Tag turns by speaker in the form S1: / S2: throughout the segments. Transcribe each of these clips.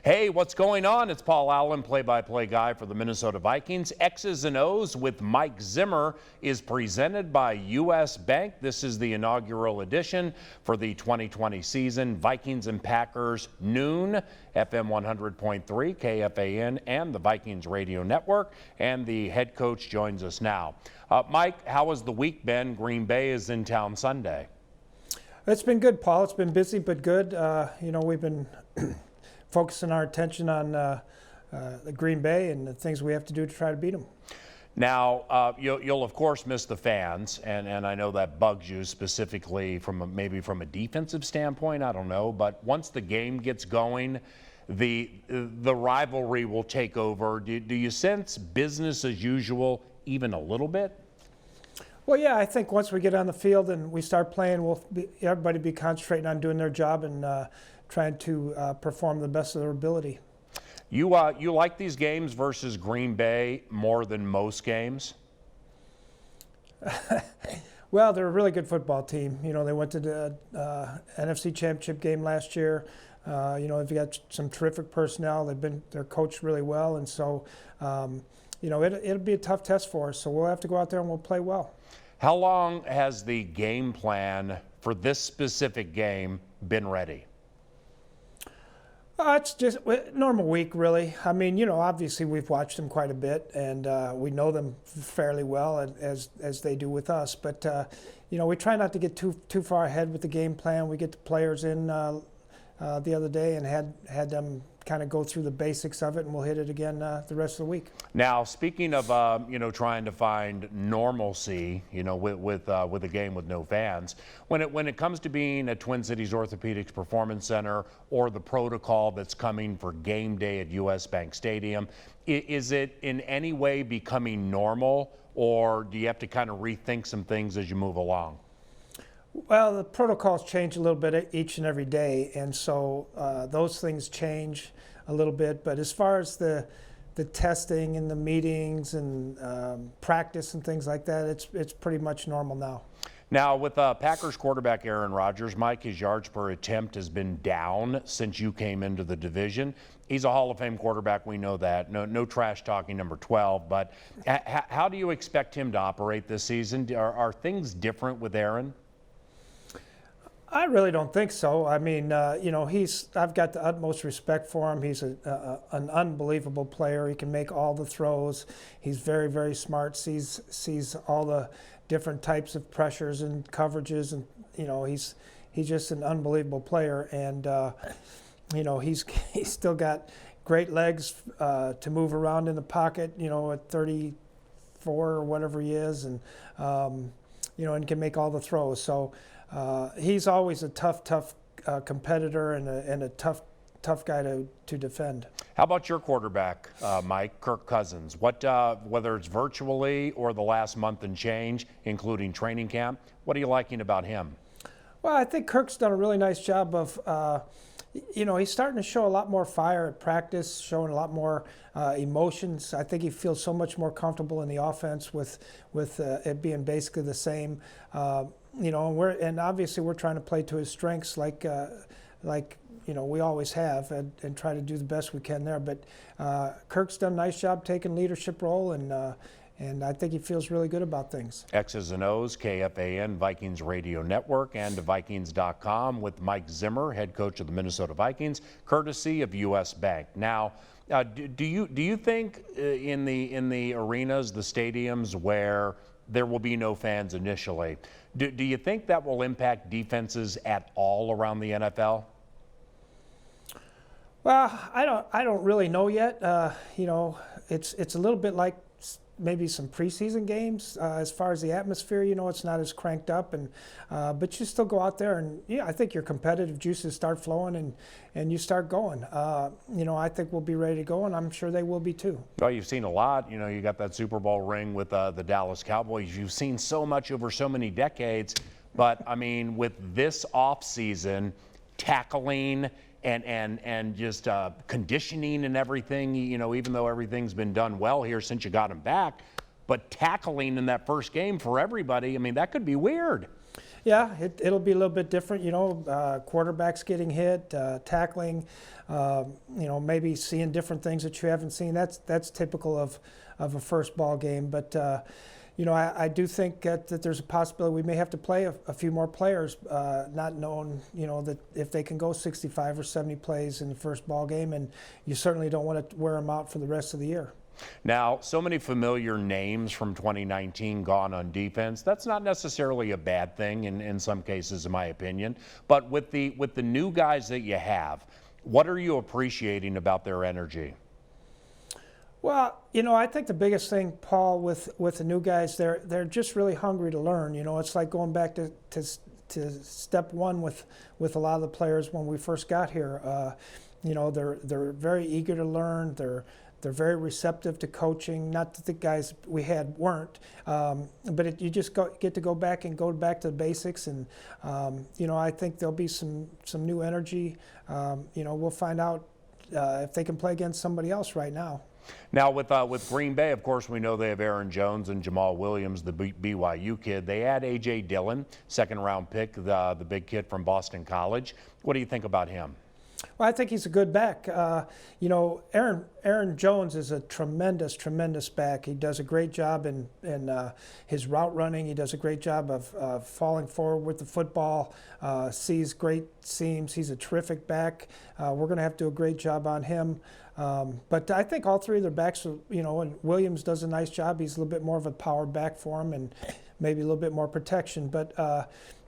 S1: Hey, what's going on? It's Paul Allen, play-by-play guy for the Minnesota Vikings. X's and O's with Mike Zimmer is presented by U.S. Bank. This is the inaugural edition for the 2020 season. Vikings and Packers noon, FM 100.3, KFAN, and the Vikings Radio Network. And the head coach joins us now. Mike, how has the week been? Green Bay is in town Sunday.
S2: It's been good, Paul. It's been busy but good. We've been focusing our attention on the Green Bay and the things we have to do to try to beat them.
S1: Now, you'll of course miss the fans, and I know that bugs you specifically maybe from a defensive standpoint. I don't know, but once the game gets going, the rivalry will take over. Do you sense business as usual even a little bit?
S2: Well, yeah, I think once we get on the field and we start playing, everybody be concentrating on doing their job and trying to perform the best of their ability.
S1: You like these games versus Green Bay more than most games?
S2: Well, they're a really good football team. You know, they went to the NFC Championship game last year. They've got some terrific personnel. They're coached really well, and so it'll be a tough test for us. So we'll have to go out there and we'll play well.
S1: How long has the game plan for this specific game been ready?
S2: It's just a normal week, really. I mean, obviously we've watched them quite a bit, and we know them fairly well as they do with us. But we try not to get too far ahead with the game plan. We get the players in the other day and had them kind of go through the basics of it, and we'll hit it again the rest of the week.
S1: Now, speaking of trying to find normalcy, with a game with no fans, when it comes to being at Twin Cities Orthopedics Performance Center or the protocol that's coming for game day at U.S. Bank Stadium, is it in any way becoming normal, or do you have to kind of rethink some things as you move along?
S2: Well, the protocols change a little bit each and every day, and so those things change a little bit. But as far as the testing and the meetings and practice and things like that, it's pretty much normal now.
S1: Now, with Packers quarterback Aaron Rodgers, Mike, his yards per attempt has been down since you came into the division. He's a Hall of Fame quarterback, we know that. No trash talking, number 12. But how do you expect him to operate this season? Are things different with Aaron?
S2: I really don't think so. I mean, I've got the utmost respect for him. He's an unbelievable player. He can make all the throws. He's very, very smart. Sees all the different types of pressures and coverages, and he's just an unbelievable player. And he's still got great legs to move around in the pocket. At 34 or whatever he is, and and can make all the throws. So. He's always a tough competitor and a tough guy to defend.
S1: How about your quarterback, Mike, Kirk Cousins? Whether it's virtually or the last month and change, including training camp, what are you liking about him?
S2: Well, I think Kirk's done a really nice job of, he's starting to show a lot more fire at practice, showing a lot more emotions. I think he feels so much more comfortable in the offense with it being basically the same. And obviously we're trying to play to his strengths like we always have, and try to do the best we can there. But Kirk's done a nice job taking leadership role, and I think he feels really good about things.
S1: X's and O's, KFAN, Vikings Radio Network, and Vikings.com with Mike Zimmer, head coach of the Minnesota Vikings, courtesy of U.S. Bank. Now, do you think in the arenas, the stadiums where there will be no fans initially, do you think that will impact defenses at all around the NFL?
S2: Well, I don't really know yet. It's a little bit like maybe some preseason games as far as the atmosphere. It's not as cranked up, but you still go out there and I think your competitive juices start flowing and you start going. I think we'll be ready to go, and I'm sure they will be too.
S1: Well, you've seen a lot. You got that Super Bowl ring with the Dallas Cowboys. You've seen so much over so many decades, but I mean, with this off season, tackling and just conditioning and everything, even though everything's been done well here since you got him back, but tackling in that first game for everybody, I mean, that could be weird.
S2: Yeah, it'll be a little bit different, quarterbacks getting hit, tackling, maybe seeing different things that you haven't seen. That's typical of a first ball game. But, I do think that there's a possibility we may have to play a few more players, not knowing, that if they can go 65 or 70 plays in the first ball game, and you certainly don't want to wear them out for the rest of the year.
S1: Now, so many familiar names from 2019 gone on defense. That's not necessarily a bad thing in some cases, in my opinion. But with the new guys that you have, what are you appreciating about their energy?
S2: Well, I think the biggest thing, Paul, with the new guys, they're just really hungry to learn. It's like going back to step one with a lot of the players when we first got here. They're very eager to learn. They're very receptive to coaching. Not that the guys we had weren't, but you just get to go back to the basics. And I think there'll be some new energy. We'll find out if they can play against somebody else right now.
S1: Now with Green Bay, of course, we know they have Aaron Jones and Jamal Williams, the BYU kid. They add A.J. Dillon, second-round pick, the big kid from Boston College. What do you think about him?
S2: Well, I think he's a good back. Aaron Jones is a tremendous back. He does a great job in his route running. He does a great job of falling forward with the football, sees great seams. He's a terrific back. We're going to have to do a great job on him. But I think all three of their backs, and Williams does a nice job. He's a little bit more of a power back for him and maybe a little bit more protection. But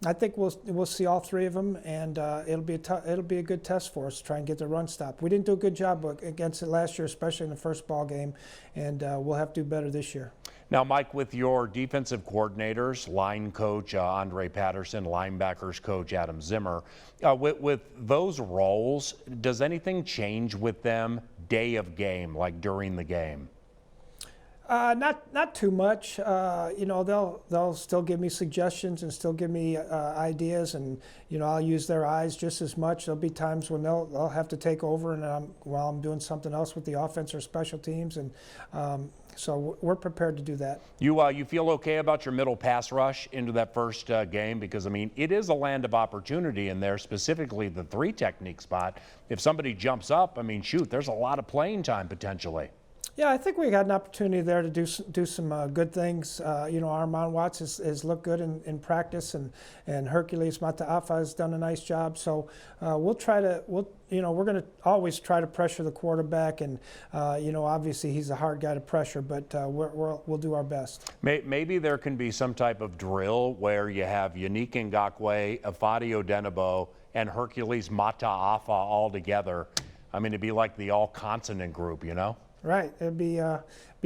S2: I think we'll see all three of them, and it'll be a good test for us to try and get the run stop. We didn't do a good job against it last year, especially in the first ball game, and we'll have to do better this year.
S1: Now, Mike, with your defensive coordinators, line coach Andre Patterson, linebackers coach Adam Zimmer, with those roles, does anything change with them day of game, like during the game?
S2: Not too much. They'll still give me suggestions and still give me ideas, and I'll use their eyes just as much. There'll be times when they'll have to take over, and while I'm doing something else with the offense or special teams, and so we're prepared to do that.
S1: You feel okay about your middle pass rush into that first game? Because, I mean, it is a land of opportunity in there, specifically the three technique spot. If somebody jumps up, I mean, shoot, there's a lot of playing time potentially.
S2: Yeah, I think we got an opportunity there to do some good things. Armand Watts has looked good in practice, and Hercules Mataafa has done a nice job. So we're going to always try to pressure the quarterback, and obviously he's a hard guy to pressure, but we'll do our best.
S1: Maybe there can be some type of drill where you have Yannick Ngakoue, Ifeadi Odenigbo, and Hercules Mataafa all together. I mean, it'd be like the all-consonant group,
S2: Right. It'd be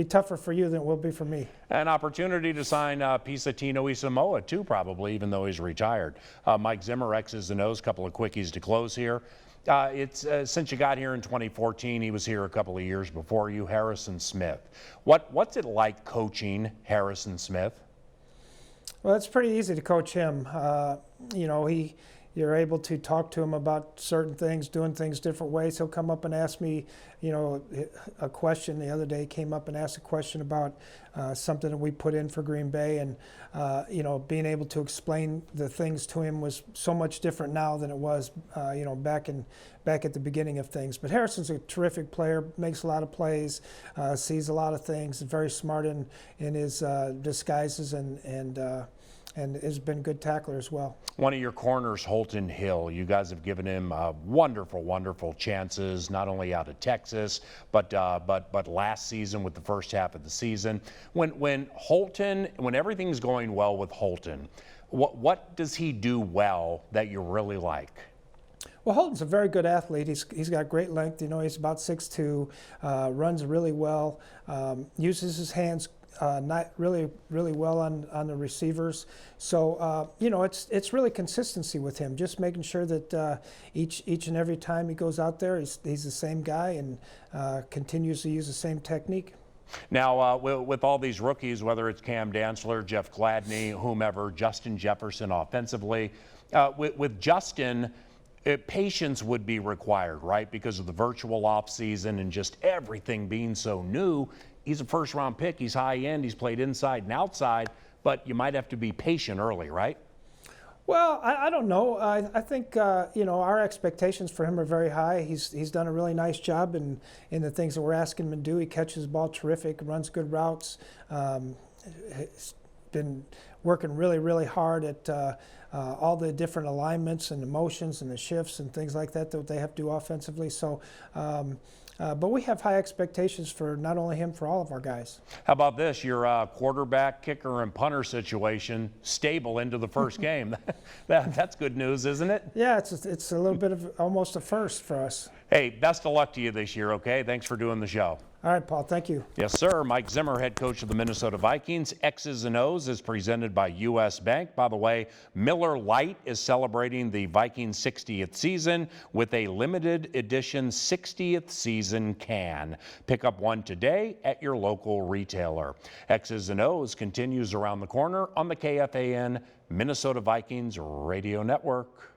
S2: tougher for you than it will be for me.
S1: An opportunity to sign Pisatino Isamoa, too, probably, even though he's retired. Mike Zimmer, X's and O's, couple of quickies to close here. Since you got here in 2014, he was here a couple of years before you, Harrison Smith. What's it like coaching Harrison Smith?
S2: Well, it's pretty easy to coach him. You're able to talk to him about certain things, doing things different ways. He'll come up and ask me, a question. The other day he came up and asked a question about something that we put in for Green Bay, and being able to explain the things to him was so much different now than it was, back at the beginning of things. But Harrison's a terrific player, makes a lot of plays, sees a lot of things, is very smart in his disguises, and has been a good tackler as well.
S1: One of your corners, Holton Hill, you guys have given him wonderful chances, not only out of Texas, but last season with the first half of the season. When everything's going well with Holton, what does he do well that you really like?
S2: Well, Holton's a very good athlete. He's got great length. He's about 6'2", runs really well, uses his hands not really well on the receivers. So it's really consistency with him, just making sure that each and every time he goes out there, he's the same guy and continues to use the same technique. Now,
S1: with all these rookies, whether it's Cam Dantzler, Jeff Gladney, whomever, Justin Jefferson offensively, with Justin, patience would be required, right? Because of the virtual offseason and just everything being so new. He's a first-round pick. He's high-end. He's played inside and outside, but you might have to be patient early, right?
S2: Well, I don't know. I think our expectations for him are very high. He's done a really nice job in the things that we're asking him to do. He catches the ball terrific, runs good routes. He's been working really, really hard at all the different alignments and the motions and the shifts and things like that they have to do offensively. So. But we have high expectations for not only him, for all of our guys.
S1: How about this? Your quarterback, kicker, and punter situation stable into the first game. That's good news, isn't it?
S2: Yeah, it's a little bit of almost a first for us.
S1: Hey, best of luck to you this year, okay? Thanks for doing the show.
S2: All right, Paul, thank you.
S1: Yes, sir. Mike Zimmer, head coach of the Minnesota Vikings. X's and O's is presented by U.S. Bank. By the way, Miller Lite is celebrating the Vikings' 60th season with a limited edition 60th season can. Pick up one today at your local retailer. X's and O's continues around the corner on the KFAN Minnesota Vikings Radio Network.